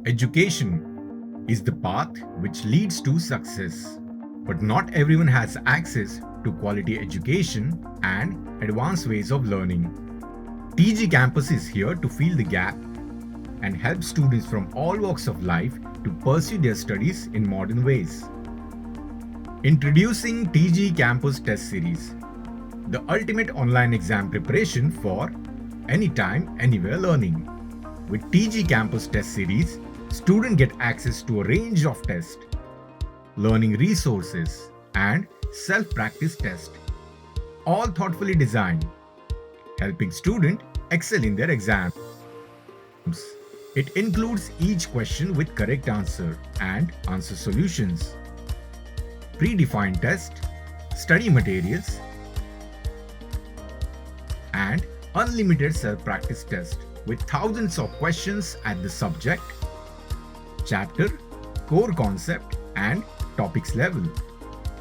Education is the path which leads to success, but not everyone has access to quality education and advanced ways of learning. TG Campus is here to fill the gap and help students from all walks of life to pursue their studies in modern ways. Introducing TG Campus Test Series, the ultimate online exam preparation for anytime, anywhere learning. With TG Campus Test Series, students get access to a range of tests, learning resources, and self-practice tests, all thoughtfully designed, helping students excel in their exams. It includes each question with correct answer and answer solutions, predefined tests, study materials, and unlimited self-practice tests with thousands of questions at the subject, chapter, core concept, and topics level.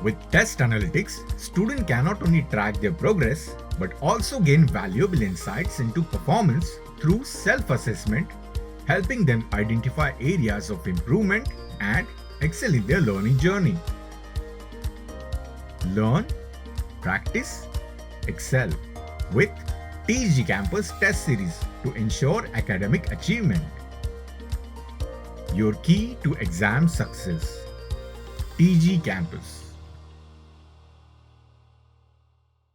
With test analytics, students can not only track their progress but also gain valuable insights into performance through self-assessment, helping them identify areas of improvement and excel in their learning journey. Learn, practice, excel with TG Campus Test Series to ensure academic achievement. Your key to exam success. TG Campus.